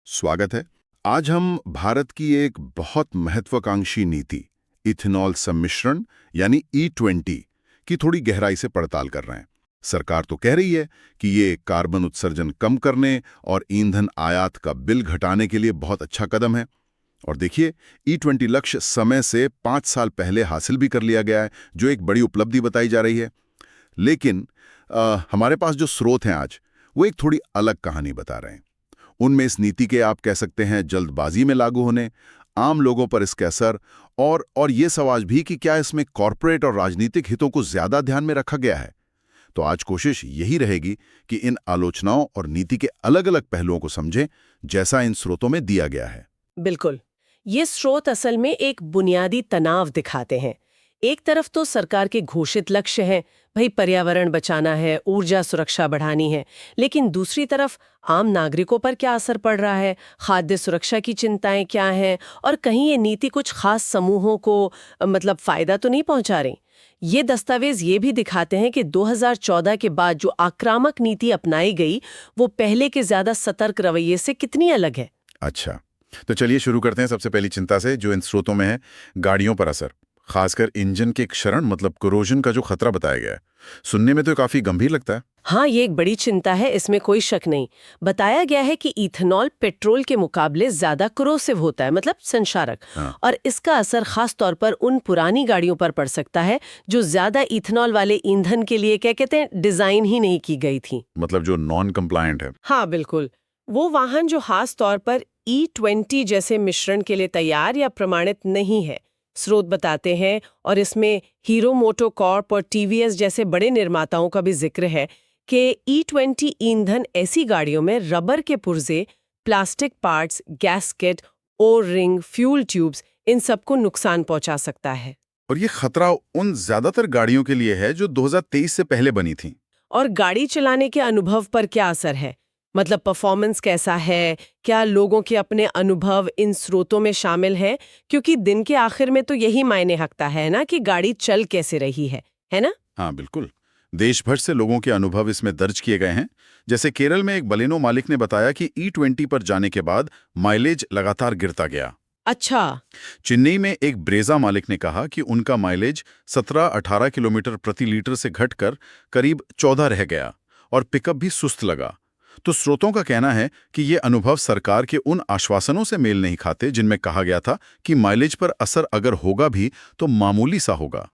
स्वागत है। आज हम भारत की एक बहुत महत्वाकांक्षी नीति इथेनॉल सम्मिश्रण यानी E20 की थोड़ी गहराई से पड़ताल कर रहे हैं। सरकार तो कह रही है कि ये कार्बन उत्सर्जन कम करने और ईंधन आयात का बिल घटाने के लिए बहुत अच्छा कदम है। और देखिए, E20 लक्ष्य समय से 5 साल पहले हासिल भी कर लिया गया है, जो एक बड़ी उपलब्धि बताई जा रही है। लेकिन हमारे पास जो स्रोत हैं आज, वो एक थोड़ी अलग कहानी बता रहे हैं। उनमें इस नीति के आप कह सकते हैं जल्दबाजी में लागू होने, आम लोगों पर इसके असर और ये सवाल भी कि क्या इसमें कॉरपोरेट और राजनीतिक हितों को ज्यादा ध्यान में रखा गया है। तो आज कोशिश यही रहेगी कि इन आलोचनाओं और नीति के अलग-अलग पहलुओं को समझें, जैसा इन स्रोतों में दिया गया है। बिल्कुल। ये स्रोत असल में एक बुनियादी तनाव दिखाते हैं। एक तरफ तो सरकार के घोषित लक्ष्य हैं, भाई पर्यावरण बचाना है, ऊर्जा सुरक्षा बढ़ानी है, लेकिन दूसरी तरफ आम नागरिकों पर क्या असर पड़ रहा है, खाद्य सुरक्षा की चिंताएं क्या हैं, और कहीं ये नीति कुछ खास समूहों को मतलब फायदा तो नहीं पहुंचा रही। ये दस्तावेज ये भी दिखाते हैं कि 2014 के बाद जो आक्रामक नीति अपनाई गई, वो पहले के ज्यादा सतर्क रवैये से कितनी अलग है। अच्छा, तो चलिए शुरू करते हैं सबसे पहली चिंता से, जो इन स्रोतों में है, गाड़ियों पर असर। खासकर इंजन के क्षरण मतलब कोरोजन का जो खतरा बताया गया है, सुनने में तो काफी गंभीर लगता है। हाँ, ये एक बड़ी चिंता है, इसमें कोई शक नहीं। बताया गया है कि इथेनॉल पेट्रोल के मुकाबले ज्यादा कोरोसिव होता है, मतलब संक्षारक। हाँ। और इसका असर खास तौर पर उन पुरानी गाड़ियों पर पड़ सकता है जो ज्यादा इथेनॉल वाले ईंधन के लिए क्या कहते हैं डिजाइन ही नहीं की गई थी। मतलब जो नॉन कंप्लायंट है। हाँ बिल्कुल। वो वाहन जो खास तौर पर E20 जैसे मिश्रण के लिए तैयार या प्रमाणित नहीं है, स्रोत बताते हैं। और इसमें हीरो मोटोकॉर्प और टीवीएस जैसे बड़े निर्माताओं का भी जिक्र है कि E20 ईंधन ऐसी गाड़ियों में रबर के पुर्जे, प्लास्टिक पार्ट्स, गैस्केट, ओर रिंग, फ्यूल ट्यूब्स, इन सबको नुकसान पहुंचा सकता है। और ये खतरा उन ज्यादातर गाड़ियों के लिए है जो 2023 से पहले बनी थी। और गाड़ी चलाने के अनुभव पर क्या असर है, मतलब परफॉर्मेंस कैसा है, क्या लोगों के अपने अनुभव इन स्रोतों में शामिल हैं? क्योंकि दिन के आखिर में तो यही मायने रखता है ना कि गाड़ी चल कैसे रही है ना? हाँ बिल्कुल। देश भर से लोगों के अनुभव इसमें दर्ज किए गए हैं। जैसे केरल में एक बलेनो मालिक ने बताया कि E20 पर जाने के बाद माइलेज लगातार गिरता गया। अच्छा। चेन्नई में एक ब्रेजा मालिक ने कहा कि उनका माइलेज 17-18 किलोमीटर प्रति लीटर से घटकर करीब 14 रह गया और पिकअप भी सुस्त लगा। तो स्रोतों का कहना है कि ये अनुभव सरकार के उन आश्वासनों से मेल नहीं खाते जिनमें कहा गया था कि माइलेज पर असर अगर होगा भी तो मामूली सा होगा।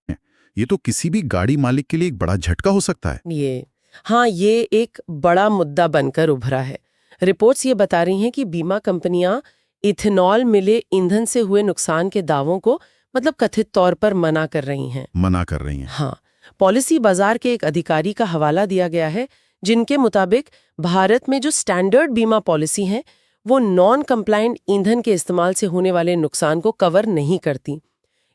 ये तो किसी भी गाड़ी मालिक के लिए एक बड़ा झटका हो सकता है। हाँ, ये एक बड़ा मुद्दा बनकर उभरा है। रिपोर्ट्स ये बता रही हैं कि बीमा कंपनियां इथेनॉल मिले ईंधन से हुए नुकसान के दावों को मतलब कथित तौर पर मना कर रही हैं। हाँ, पॉलिसी बाजार के एक अधिकारी का हवाला दिया गया है, जिनके मुताबिक भारत में जो स्टैंडर्ड बीमा पॉलिसी हैं, वो नॉन कंप्लायंट ईंधन के इस्तेमाल से होने वाले नुकसान को कवर नहीं करती।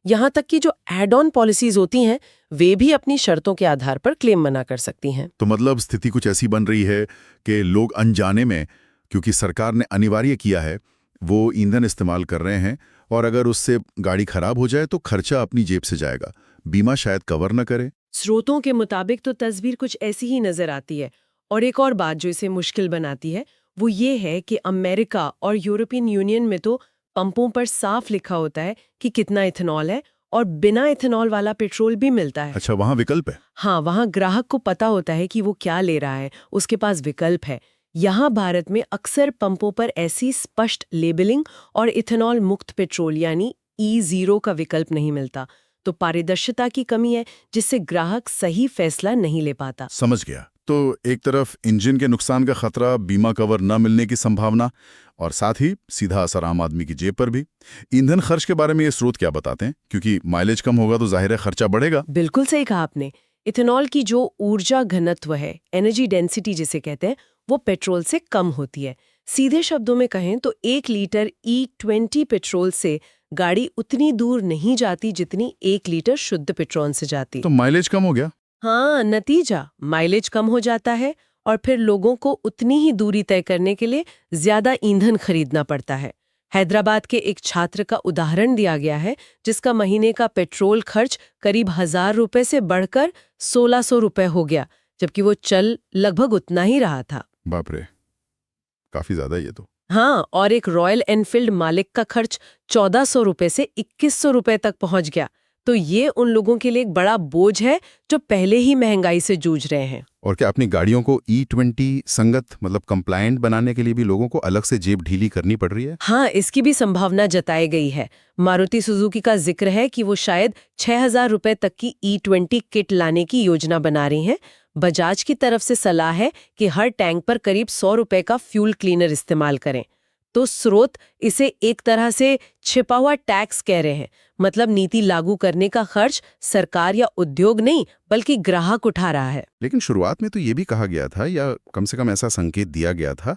यहाँ तक कि जो एड ऑन पॉलिसीज होती हैं, वे भी अपनी शर्तों के आधार पर क्लेम मना कर सकती हैं। तो मतलब स्थिति कुछ ऐसी बन रही है कि लोग अनजाने में, क्योंकि सरकार ने अनिवार्य किया है, वो ईंधन इस्तेमाल कर रहे हैं, और अगर उससे गाड़ी खराब हो जाए तो खर्चा अपनी जेब से जाएगा, बीमा शायद कवर न करे। स्रोतों के मुताबिक तो तस्वीर कुछ ऐसी ही नजर आती है। और एक और बात जो इसे मुश्किल बनाती है, वो ये है कि अमेरिका और यूरोपियन यूनियन में तो पंपों पर साफ लिखा होता है कि कितना इथेनॉल है, और बिना इथेनॉल वाला पेट्रोल भी मिलता है। अच्छा, वहाँ विकल्प है। हाँ, वहाँ ग्राहक को पता होता है कि वो क्या ले रहा है, उसके पास विकल्प है। यहाँ भारत में अक्सर पंपों पर ऐसी स्पष्ट लेबलिंग और इथेनॉल मुक्त पेट्रोल यानी E0 का विकल्प नहीं मिलता। तो पारदर्शिता की कमी है, जिससे ग्राहक सही फैसला नहीं ले पाता। समझ गया। तो एक तरफ इंजन के नुकसान का खतरा, बीमा कवर न मिलने की संभावना, और साथ ही सीधा असर आम आदमी की जेब पर भी। ईंधन खर्च के बारे में ये स्रोत क्या बताते हैं? क्योंकि माइलेज कम होगा तो जाहिर है खर्चा बढ़ेगा। बिल्कुल सही कहा आपने। इथेनॉल की जो ऊर्जा घनत्व है, एनर्जी डेंसिटी जिसे कहते हैं, वो पेट्रोल से कम होती है। सीधे शब्दों में कहें तो 1 लीटर E20 पेट्रोल से गाड़ी उतनी दूर नहीं जाती जितनी 1 लीटर शुद्ध पेट्रोल से जाती। तो माइलेज कम हो गया। हाँ, नतीजा माइलेज कम हो जाता है, और फिर लोगों को उतनी ही दूरी तय करने के लिए ज्यादा ईंधन खरीदना पड़ता है। हैदराबाद के एक छात्र का उदाहरण दिया गया है, जिसका महीने का पेट्रोल खर्च करीब 1000 रुपए से बढ़कर 1600 रुपए हो गया, जबकि वो चल लगभग उतना ही रहा था। बाप रे, काफी ज्यादा ये तो। हाँ, और एक रॉयल एनफील्ड मालिक का खर्च 1400 रुपए से 2100 रुपए तक पहुंच गया। तो ये उन लोगों के लिए एक बड़ा बोझ है जो पहले ही महंगाई से जूझ रहे हैं। और क्या अपनी गाड़ियों को E20 संगत मतलब कंप्लायंट बनाने के लिए भी लोगों को अलग से जेब ढीली करनी पड़ रही है? हाँ, इसकी भी संभावना जताई गई है। मारुति सुजुकी का जिक्र है कि वो शायद 6000 रुपए तक की E20 किट लाने की योजना बना रही हैं। बजाज की तरफ से सलाह है कि हर टैंक पर करीब 100 रुपए का फ्यूल क्लीनर इस्तेमाल करें। तो स्रोत इसे एक तरह से छिपा हुआ टैक्स कह रहे हैं। मतलब नीति लागू करने का खर्च सरकार या उद्योग नहीं बल्कि ग्राहक उठा रहा है। लेकिन शुरुआत में तो ये भी कहा गया था, या कम से कम ऐसा संकेत दिया गया था,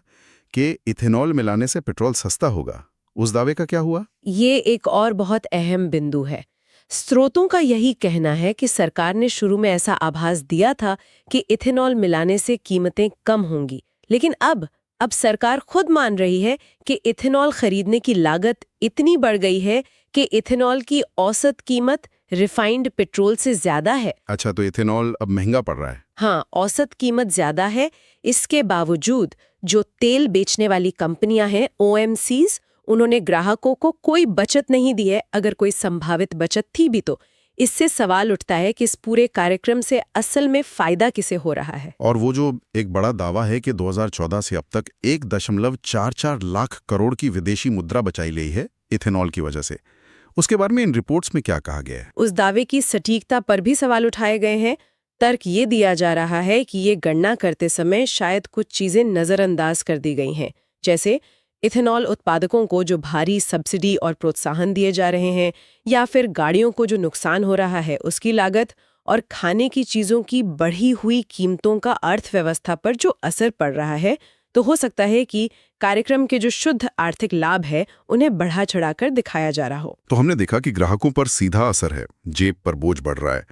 कि इथेनॉल मिलाने से पेट्रोल सस्ता होगा। उस दावे का क्या हुआ? ये एक और बहुत अहम बिंदु है। स्रोतों का यही कहना है कि सरकार ने शुरू में ऐसा आभास दिया था कि इथेनॉल मिलाने से कीमतें कम होंगी, लेकिन अब सरकार खुद मान रही है कि इथेनॉल खरीदने की लागत इतनी बढ़ गई है कि इथेनॉल की औसत कीमत रिफाइंड पेट्रोल से ज्यादा है। अच्छा, तो इथेनॉल अब महंगा पड़ रहा है। हाँ, औसत कीमत ज्यादा है। इसके बावजूद जो तेल बेचने वाली कंपनियां हैं OMCs, उन्होंने ग्राहकों को कोई बचत नहीं दी है। अगर कोई संभावित बचत थी भी तो इससे सवाल उठता है कि इस पूरे कार्यक्रम से असल में फायदा किसे हो रहा है। और वो जो एक बड़ा दावा है कि 2014 से अब तक 1.44 लाख करोड़ की विदेशी मुद्रा बचाई गई है इथेनॉल की वजह से, उसके बारे में इन रिपोर्ट्स में क्या कहा गया है? उस दावे की सटीकता पर भी सवाल उठाए गए हैं। तर्क ये दिया जा रहा है कि ये गणना करते समय शायद कुछ चीजें नजरअंदाज कर दी गई हैं, जैसे इथेनॉल उत्पादकों को जो भारी सब्सिडी और प्रोत्साहन दिए जा रहे हैं, या फिर गाड़ियों को जो नुकसान हो रहा है उसकी लागत, और खाने की चीजों की बढ़ी हुई कीमतों का अर्थव्यवस्था पर जो असर पड़ रहा है। तो हो सकता है कि कार्यक्रम के जो शुद्ध आर्थिक लाभ है उन्हें बढ़ा चढ़ाकर दिखाया जा रहा हो। तो हमने देखा कि ग्राहकों पर सीधा असर है, जेब पर बोझ बढ़ रहा है।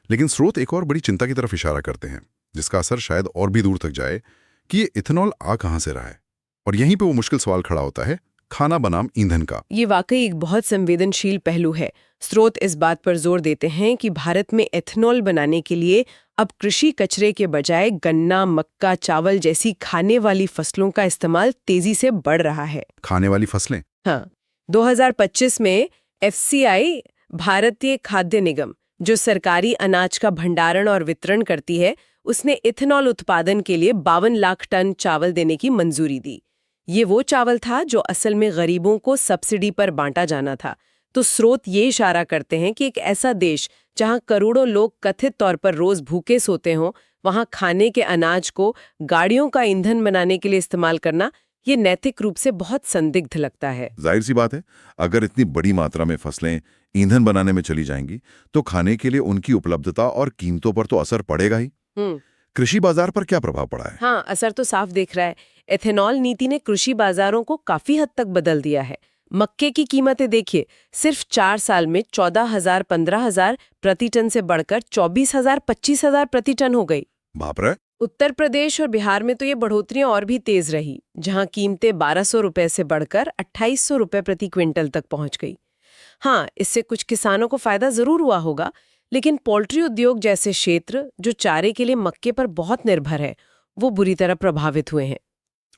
लेकिन स्रोत एक और बड़ी चिंता की तरफ इशारा करते हैं, जिसका असर शायद और भी दूर तक जाए, कि ये इथेनॉल आ कहां से रहा है। और यहीं पे वो मुश्किल सवाल खड़ा होता है, खाना बनाम ईंधन का। ये वाकई एक बहुत संवेदनशील पहलू है। स्रोत इस बात पर जोर देते हैं कि भारत में एथेनॉल बनाने के लिए अब कृषि कचरे के बजाय गन्ना, मक्का, चावल जैसी खाने वाली फसलों का इस्तेमाल तेजी से बढ़ रहा है। खाने वाली फसलें? हाँ, 2025 में FCI, भारतीय खाद्य निगम, जो सरकारी अनाज का भंडारण और वितरण करती है, उसने इथेनॉल उत्पादन के लिए 52 लाख टन चावल देने की मंजूरी दी। ये वो चावल था जो असल में गरीबों को सब्सिडी पर बांटा जाना था। तो स्रोत ये इशारा करते हैं कि एक ऐसा देश जहां करोड़ों लोग कथित तौर पर रोज भूखे सोते हों, वहां खाने के अनाज को गाड़ियों का ईंधन बनाने के लिए इस्तेमाल करना ये नैतिक रूप से बहुत संदिग्ध लगता है। जाहिर सी बात है, अगर इतनी बड़ी मात्रा में फसलें ईंधन बनाने में चली जाएंगी तो खाने के लिए उनकी उपलब्धता और कीमतों पर तो असर पड़ेगा ही। कृषि बाजार पर क्या प्रभाव पड़ा है? हाँ, असर तो साफ दिख रहा है। एथेनॉल नीति ने कृषि बाजारों को काफी हद तक बदल दिया है। मक्के की कीमतें देखिए, सिर्फ 4 साल में 14,000 15,000 प्रति टन से बढ़कर 24,000 25,000 प्रति टन हो गई। बाप रे! उत्तर प्रदेश और बिहार में तो ये बढ़ोतरियां और भी तेज रही, जहां कीमतें 1200 रुपए से बढ़कर 2800 रुपए प्रति क्विंटल तक पहुंच गई। हाँ, इससे कुछ किसानों को फायदा जरूर हुआ होगा, लेकिन पोल्ट्री उद्योग जैसे क्षेत्र जो चारे के लिए मक्के पर बहुत निर्भर है, वो बुरी तरह प्रभावित हुए हैं।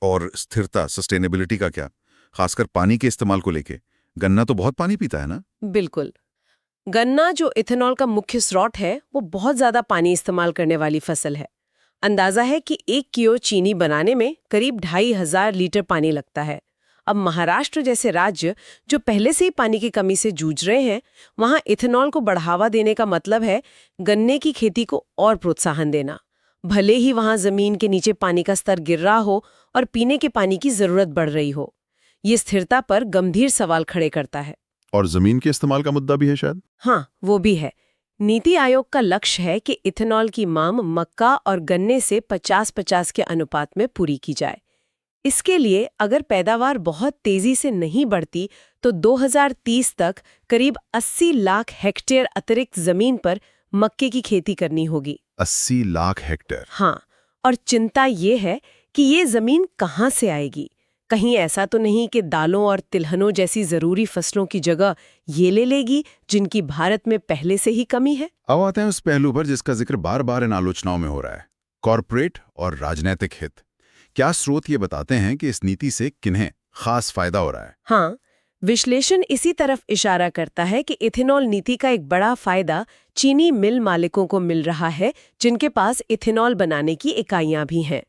और स्थिरता, सस्टेनेबिलिटी का क्या, खासकर पानी के इस्तेमाल को लेके? गन्ना तो बहुत पानी पीता है ना? बिल्कुल। गन्ना जो इथेनॉल का मुख्य स्रोत है, वो बहुत ज्यादा पानी इस्तेमाल करने वाली फसल है। अंदाजा है कि 1 किलो चीनी बनाने में करीब 2,500 लीटर पानी लगता है। अब महाराष्ट्र जैसे राज्य जो पहले से ही पानी की कमी से जूझ रहे हैं, वहां इथेनॉल को बढ़ावा देने का मतलब है गन्ने की खेती को और प्रोत्साहन देना। भले ही वहां जमीन के नीचे पानी का स्तर गिर रहा हो और पीने के पानी की जरूरत बढ़ रही हो। ये स्थिरता पर गंभीर सवाल खड़े करता है। और जमीन के इस्तेमाल का मुद्दा भी है शायद? हाँ, वो भी है। नीति आयोग का लक्ष्य है कि इथेनॉल की मांग मक्का और गन्ने से 50-50 के अनुपात में पूरी की जाए। इसके लिए अगर पैदावार बहुत तेजी से नहीं बढ़ती तो 2030 तक करीब 80 लाख हेक्टेयर अतिरिक्त जमीन पर मक्के की खेती करनी होगी। 80 लाख हेक्टेयर? हाँ, और चिंता ये है कि ये जमीन कहाँ से आएगी। कहीं ऐसा तो नहीं कि दालों और तिलहनों जैसी जरूरी फसलों की जगह ये ले लेगी जिनकी भारत में पहले से ही कमी है। अब आते हैं उस पहलू पर जिसका जिक्र बार बार इन आलोचनाओं में हो रहा है, कॉरपोरेट और राजनीतिक हित। क्या स्रोत ये बताते हैं कि इस नीति से किन्हें, खास फायदा हो रहा है। हाँ, विश्लेषण इसी तरफ इशारा करता है कि इथेनॉल नीति का एक बड़ा फायदा चीनी मिल मालिकों को मिल रहा है, जिनके पास इथेनॉल बनाने की इकाइयां भी हैं।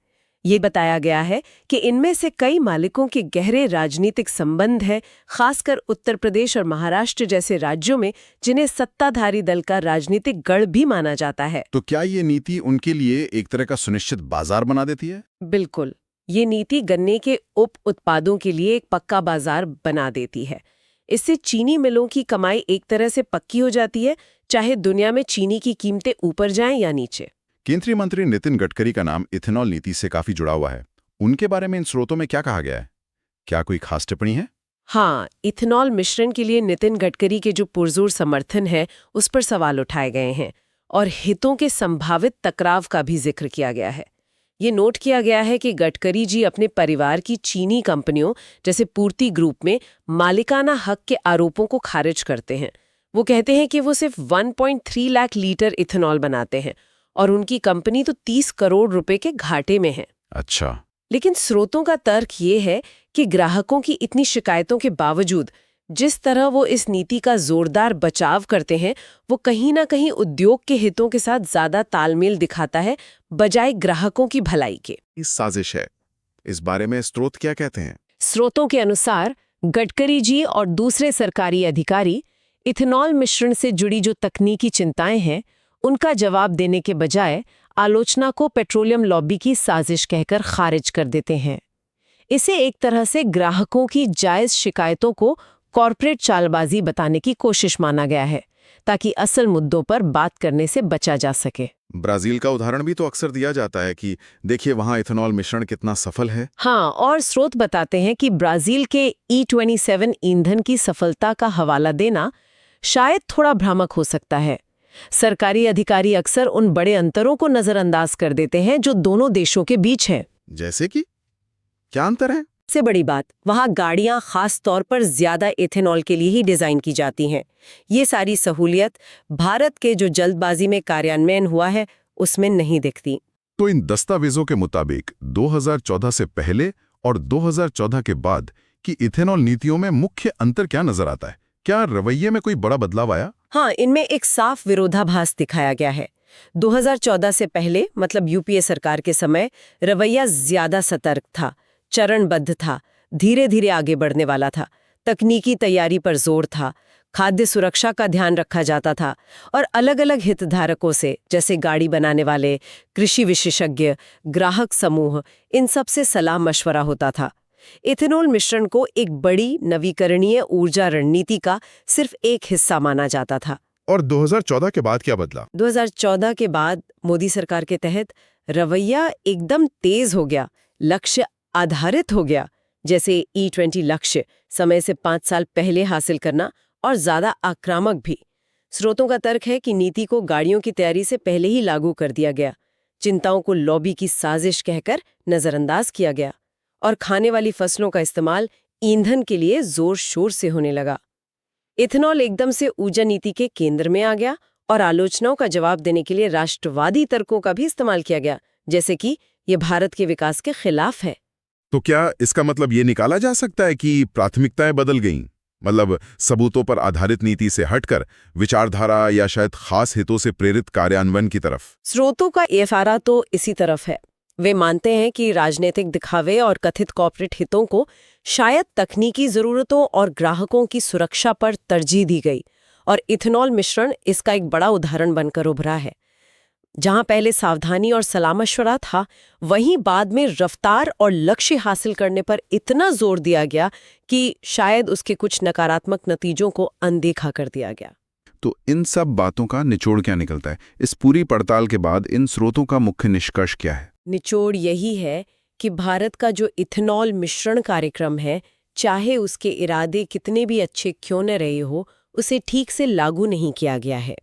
ये बताया गया है कि इनमें से कई मालिकों के गहरे राजनीतिक संबंध हैं, खासकर उत्तर प्रदेश और महाराष्ट्र जैसे राज्यों में, जिन्हें सत्ताधारी दल का राजनीतिक गढ़ भी माना जाता है। तो क्या ये नीति उनके लिए एक तरह का सुनिश्चित बाजार बना देती है? बिल्कुल, ये नीति गन्ने के उप उत्पादों के लिए एक पक्का बाजार बना देती है। इससे चीनी मिलों की कमाई एक तरह से पक्की हो जाती है, चाहे दुनिया में चीनी की कीमतें ऊपर जाएं या नीचे। केंद्रीय मंत्री नितिन गडकरी का नाम इथेनॉल नीति से काफी जुड़ा हुआ है। उनके बारे में इन स्रोतों में क्या कहा गया है? क्या कोई खास टिप्पणी है? हाँ, इथेनॉल मिश्रण के लिए नितिन गडकरी के जो पुरजोर समर्थन है, उस पर सवाल उठाए गए हैं और हितों के संभावित टकराव का भी जिक्र किया गया है। ये नोट किया गया है कि गडकरी जी अपने परिवार की चीनी कंपनियों जैसे पूर्ति ग्रुप में मालिकाना हक के आरोपों को खारिज करते हैं। वो कहते हैं कि वो सिर्फ 1.3 लाख लीटर इथेनॉल बनाते हैं और उनकी कंपनी तो 30 करोड़ रुपए के घाटे में है। अच्छा। लेकिन स्रोतों का तर्क ये है कि ग्राहकों की इतनी शिकायतों के बावजूद जिस तरह वो इस नीति का जोरदार बचाव करते हैं, वो कहीं ना कहीं उद्योग के हितों के साथ ज्यादा तालमेल दिखाता है, बजाय ग्राहकों की भलाई के। इस साजिश है, इस बारे में स्रोत क्या कहते हैं? स्रोतों के अनुसार गडकरी जी और दूसरे सरकारी अधिकारी इथेनॉल मिश्रण से जुड़ी जो तकनीकी चिंताएं हैं, उनका जवाब देने के बजाय आलोचना को पेट्रोलियम लॉबी की साजिश कहकर खारिज कर देते हैं। इसे एक तरह से ग्राहकों की जायज शिकायतों को कॉर्पोरेट चालबाजी बताने की कोशिश माना गया है, ताकि असल मुद्दों पर बात करने से बचा जा सके। ब्राजील का उदाहरण भी तो अक्सर दिया जाता है कि देखिए वहां इथेनॉल मिश्रण कितना सफल है। हाँ, और स्रोत बताते हैं कि ब्राजील के E27 ईंधन की सफलता का हवाला देना शायद थोड़ा भ्रामक हो सकता है। सरकारी अधिकारी अक्सर उन बड़े अंतरों को नजरअंदाज कर देते हैं जो दोनों देशों के बीच हैं। जैसे कि क्या अंतर है? सबसे बड़ी बात, वहाँ गाड़ियाँ खास तौर पर ज्यादा इथेनॉल के लिए ही डिजाइन की जाती हैं। ये सारी सहूलियत भारत के जो जल्दबाजी में कार्यान्वयन हुआ है, उसमें नहीं दिखती। तो इन दस्तावेजों के मुताबिक 2014 से पहले और 2014 के बाद की इथेनॉल नीतियों में मुख्य अंतर क्या नजर आता है? क्या रवैये में कोई बड़ा बदलाव आया? हाँ, इनमें एक साफ विरोधाभास दिखाया गया है। 2014 से पहले, मतलब यूपीए सरकार के समय, रवैया ज्यादा सतर्क था, चरणबद्ध था, धीरे धीरे आगे बढ़ने वाला था। तकनीकी तैयारी पर जोर था, खाद्य सुरक्षा का ध्यान रखा जाता था और अलग अलग हितधारकों से, जैसे गाड़ी बनाने वाले, कृषि विशेषज्ञ, ग्राहक समूह, इन सब से सलाह मशवरा होता था। इथेनॉल मिश्रण को एक बड़ी नवीकरणीय ऊर्जा रणनीति का सिर्फ एक हिस्सा माना जाता था। और 2014 के बाद क्या बदला? 2014 के बाद मोदी सरकार के तहत रवैया एकदम तेज हो गया, लक्ष्य आधारित हो गया, जैसे E20 लक्ष्य समय से 5 साल पहले हासिल करना और ज्यादा आक्रामक भी। स्रोतों का तर्क है कि नीति को गाड़ियों की तैयारी से पहले ही लागू कर दिया गया, चिंताओं को लॉबी की साजिश कहकर नजरअंदाज किया गया और खाने वाली फसलों का इस्तेमाल ईंधन के लिए जोर शोर से होने लगा। इथेनॉल एकदम से ऊर्जा नीति के केंद्र में आ गया और आलोचनाओं का जवाब देने के लिए राष्ट्रवादी तर्कों का भी इस्तेमाल किया गया, जैसे कि ये भारत के विकास के खिलाफ है। तो क्या इसका मतलब ये निकाला जा सकता है कि प्राथमिकताएं बदल गईं? मतलब सबूतों पर आधारित नीति से हटकर विचारधारा या शायद खास हितों से प्रेरित कार्यान्वयन की तरफ? स्रोतों का इशारा तो इसी तरफ है। वे मानते हैं कि राजनीतिक दिखावे और कथित कॉर्पोरेट हितों को शायद तकनीकी जरूरतों और ग्राहकों की सुरक्षा पर तरजीह दी गई, और इथेनॉल मिश्रण इसका एक बड़ा उदाहरण बनकर उभरा है। जहां पहले सावधानी और सलाह-मशवरा था, वहीं बाद में रफ्तार और लक्ष्य हासिल करने पर इतना जोर दिया गया कि शायद उसके कुछ नकारात्मक नतीजों को अनदेखा कर दिया गया। तो इन सब बातों का निचोड़ क्या निकलता है? इस पूरी पड़ताल के बाद इन स्रोतों का मुख्य निष्कर्ष क्या है? निचोड़ यही है कि भारत का जो इथेनॉल मिश्रण कार्यक्रम है, चाहे उसके इरादे कितने भी अच्छे क्यों न रहे हो, उसे ठीक से लागू नहीं किया गया है।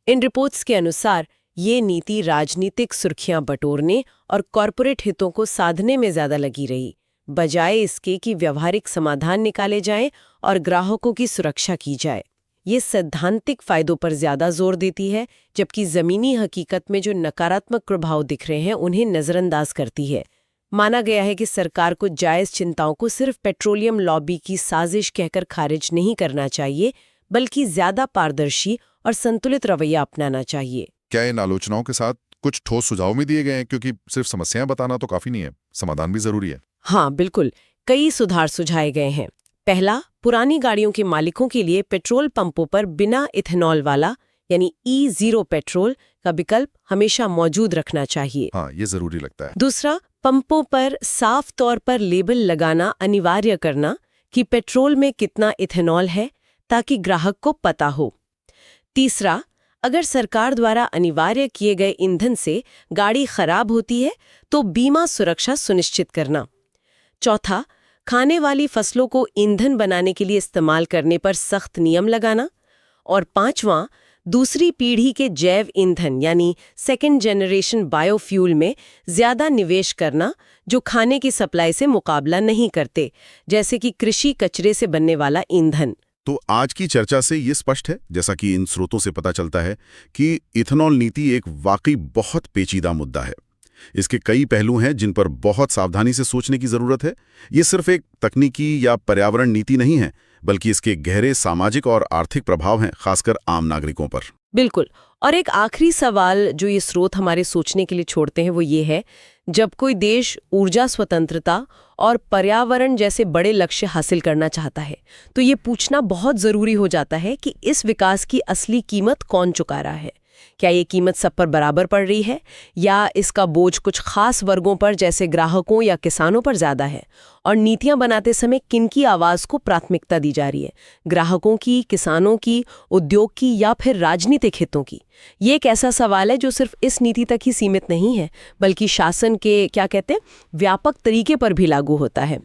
इन रिपोर्ट्स के अनुसार ये नीति राजनीतिक सुर्खियां बटोरने और कॉरपोरेट हितों को साधने में ज्यादा लगी रही, बजाय इसके कि व्यावहारिक समाधान निकाले जाएं और ग्राहकों की सुरक्षा की जाए। ये सैद्धांतिक फायदों पर ज्यादा जोर देती है, जबकि जमीनी हकीकत में जो नकारात्मक प्रभाव दिख रहे हैं उन्हें नजरअंदाज करती है। माना गया है कि सरकार को जायज चिंताओं को सिर्फ पेट्रोलियम लॉबी की साजिश कहकर खारिज नहीं करना चाहिए, बल्कि ज्यादा पारदर्शी और संतुलित रवैया अपनाना चाहिए। क्या इन आलोचनाओं के साथ कुछ ठोस सुझाव भी दिए गए हैं? क्योंकि सिर्फ समस्याएं बताना तो काफी नहीं है, समाधान भी जरूरी है। हाँ बिल्कुल, कई सुधार सुझाए गए हैं। पहला, पुरानी गाड़ियों के मालिकों के लिए पेट्रोल पंपों पर बिना इथेनॉल वाला यानी E0 पेट्रोल का विकल्प हमेशा मौजूद रखना चाहिए। हाँ, ये जरूरी लगता है। दूसरा, पंपों पर साफ तौर पर लेबल लगाना अनिवार्य करना कि पेट्रोल में कितना इथेनॉल है, ताकि ग्राहक को पता हो। तीसरा, अगर सरकार द्वारा अनिवार्य किए गए ईंधन से गाड़ी खराब होती है तो बीमा सुरक्षा सुनिश्चित करना। चौथा, खाने वाली फसलों को ईंधन बनाने के लिए इस्तेमाल करने पर सख्त नियम लगाना। और पांचवां, दूसरी पीढ़ी के जैव ईंधन यानी सेकेंड जनरेशन बायोफ्यूल में ज्यादा निवेश करना, जो खाने की सप्लाई से मुकाबला नहीं करते, जैसे कि कृषि कचरे से बनने वाला ईंधन। तो आज की चर्चा से ये स्पष्ट है, जैसा कि इन स्रोतों से पता चलता है, कि इथेनॉल नीति एक वाकई बहुत पेचीदा मुद्दा है। इसके कई पहलू हैं जिन पर बहुत सावधानी से सोचने की जरूरत है। ये सिर्फ एक तकनीकी या पर्यावरण नीति नहीं है, बल्कि इसके गहरे सामाजिक और आर्थिक प्रभाव हैं, खासकर आम नागरिकों पर। बिल्कुल। और एक आखिरी सवाल जो ये स्रोत हमारे सोचने के लिए छोड़ते हैं वो ये है, जब कोई देश ऊर्जा स्वतंत्रता और पर्यावरण जैसे बड़े लक्ष्य हासिल करना चाहता है, तो ये पूछना बहुत ज़रूरी हो जाता है कि इस विकास की असली कीमत कौन चुका रहा है। क्या ये कीमत सब पर बराबर पड़ रही है, या इसका बोझ कुछ खास वर्गों पर जैसे ग्राहकों या किसानों पर ज़्यादा है? और नीतियां बनाते समय किनकी आवाज़ को प्राथमिकता दी जा रही है, ग्राहकों की, किसानों की, उद्योग की, या फिर राजनीतिक हितों की? ये एक ऐसा सवाल है जो सिर्फ इस नीति तक ही सीमित नहीं है, बल्कि शासन के व्यापक तरीके पर भी लागू होता है।